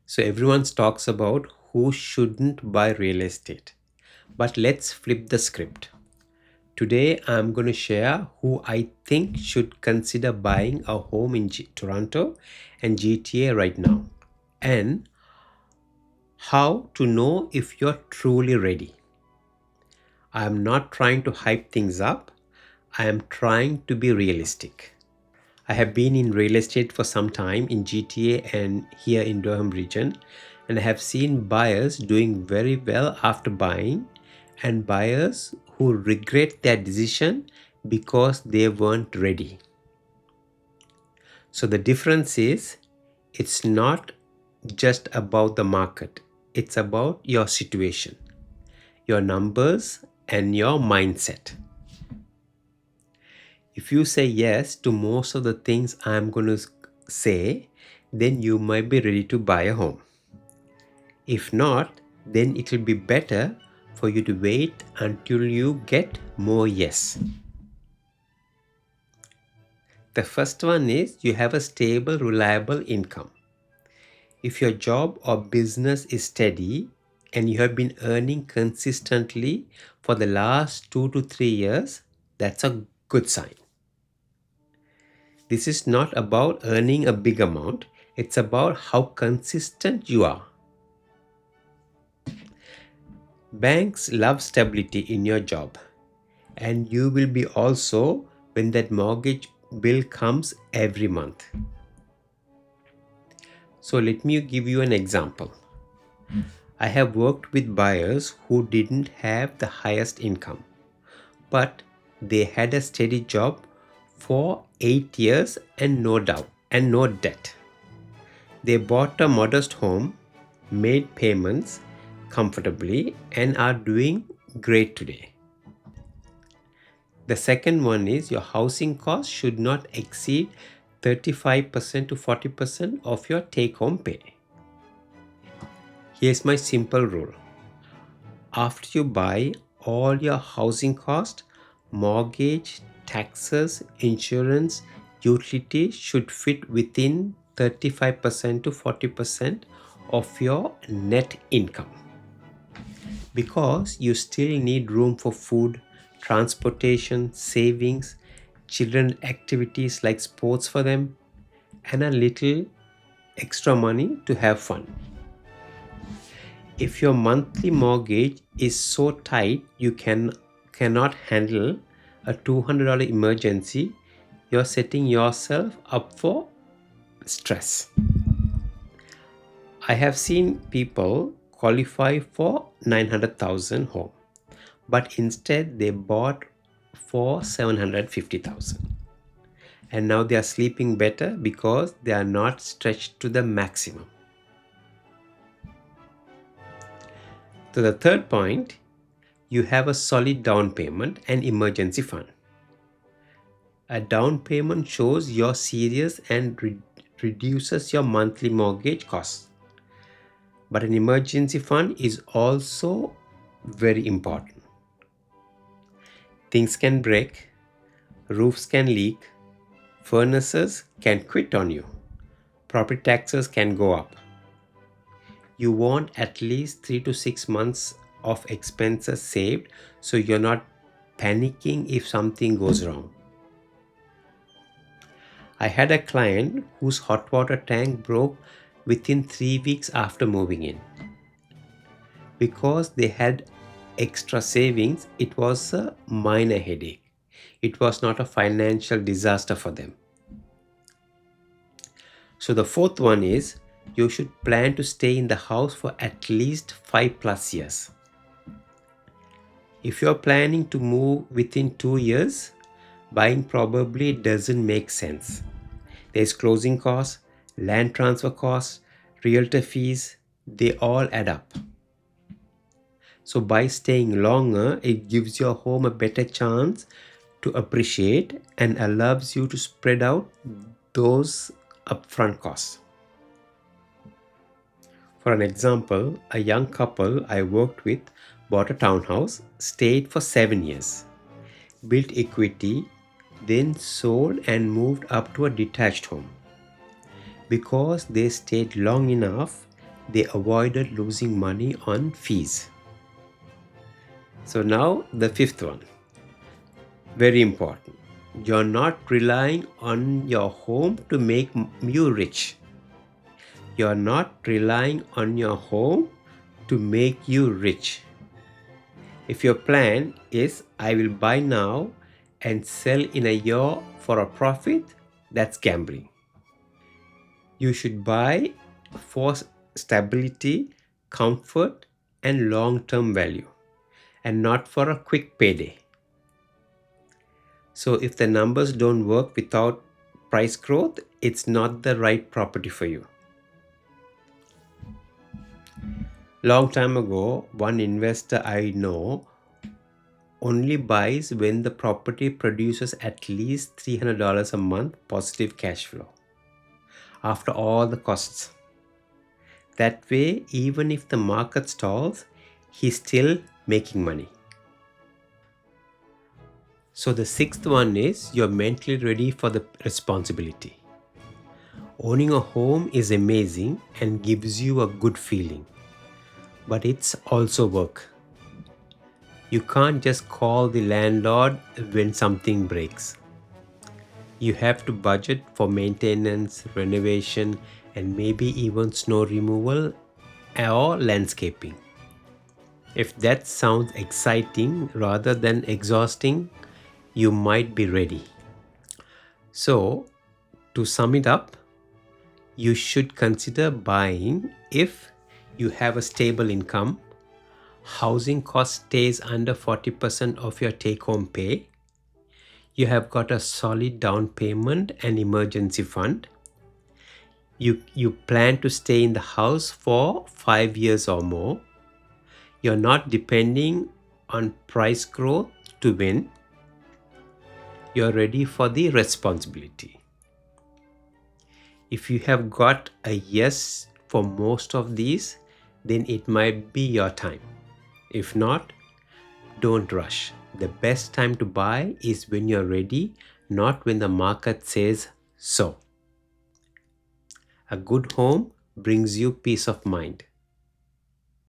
So everyone talks about who shouldn't buy real estate. But let's flip the script. Today I'm going to share who I think should consider buying a home in Toronto and GTA right now, and how to know if you're truly ready. I'm not trying to hype things up. I am trying to be realistic. I have been in real estate for some time in GTA and here in Durham Region, and I have seen buyers doing very well after buying and buyers who regret their decision because they weren't ready. So the difference is it's not just about the market, it's about your situation, your numbers, and your mindset. If you say yes to most of the things I'm going to say, then you might be ready to buy a home. If not, then it will be better for you to wait until you get more yes. The first one is you have a stable, reliable income. If your job or business is steady and you have been earning consistently for the last 2 to 3 years, that's a good sign. This is not about earning a big amount, it's about how consistent you are. Banks love stability in your job, and you will be also when that mortgage bill comes every month. So, let me give you an example. I have worked with buyers who didn't have the highest income, but they had a steady job for 8 years and no doubt and no debt. They bought a modest home, made payments comfortably, and are doing great today. The second one is your housing cost should not exceed 35% to 40% of your take home pay. Here's my simple rule. After you buy, all your housing cost, mortgage, taxes, insurance, utilities should fit within 35% to 40% of your net income. Because you still need room for food, transportation, savings, children activities like sports for them, and a little extra money to have fun. If your monthly mortgage is so tight you cannot handle a $200 emergency, you're setting yourself up for stress. I have seen people qualify for 900,000 home, but instead they bought for 750,000. And now they are sleeping better because they are not stretched to the maximum. To the third point, you have a solid down payment and emergency fund. A down payment shows you're serious and reduces your monthly mortgage costs. But an emergency fund is also very important. Things can break, roofs can leak, furnaces can quit on you, property taxes can go up. You want at least 3 to 6 months of expenses saved so you're not panicking if something goes wrong. I had a client whose hot water tank broke within 3 weeks after moving in. Because they had extra savings, it was a minor headache. It was not a financial disaster for them. So the fourth one is you should plan to stay in the house for at least 5 plus years. If you're planning to move within 2 years, buying probably doesn't make sense. There's closing costs, land transfer costs, realtor fees, they all add up. So by staying longer, it gives your home a better chance to appreciate and allows you to spread out those upfront costs. For an example, a young couple I worked with bought a townhouse, stayed for 7 years, built equity, then sold and moved up to a detached home. Because they stayed long enough, they avoided losing money on fees. So now the fifth one, very important. You're not relying on your home to make you rich. You're not relying on your home to make you rich. If your plan is, I will buy now and sell in a year for a profit, that's gambling. You should buy for stability, comfort, and long term value, and not for a quick payday. So, if the numbers don't work without price growth, it's not the right property for you. Long time ago, one investor I know only buys when the property produces at least $300 a month positive cash flow after all the costs. That way, even if the market stalls, he's still making money. So, the sixth one is you're mentally ready for the responsibility. Owning a home is amazing and gives you a good feeling, but it's also work. You can't just call the landlord when something breaks. You have to budget for maintenance, renovation, and maybe even snow removal or landscaping. If that sounds exciting rather than exhausting, you might be ready. So, to sum it up, you should consider buying if you have a stable income, housing cost stays under 40% of your take home pay, you have got a solid down payment and emergency fund, you plan to stay in the house for 5 years or more, you're not depending on price growth to win, you're ready for the responsibility. If you have got a yes for most of these, then it might be your time. If not, don't rush. The best time to buy is when you're ready, not when the market says so. A good home brings you peace of mind.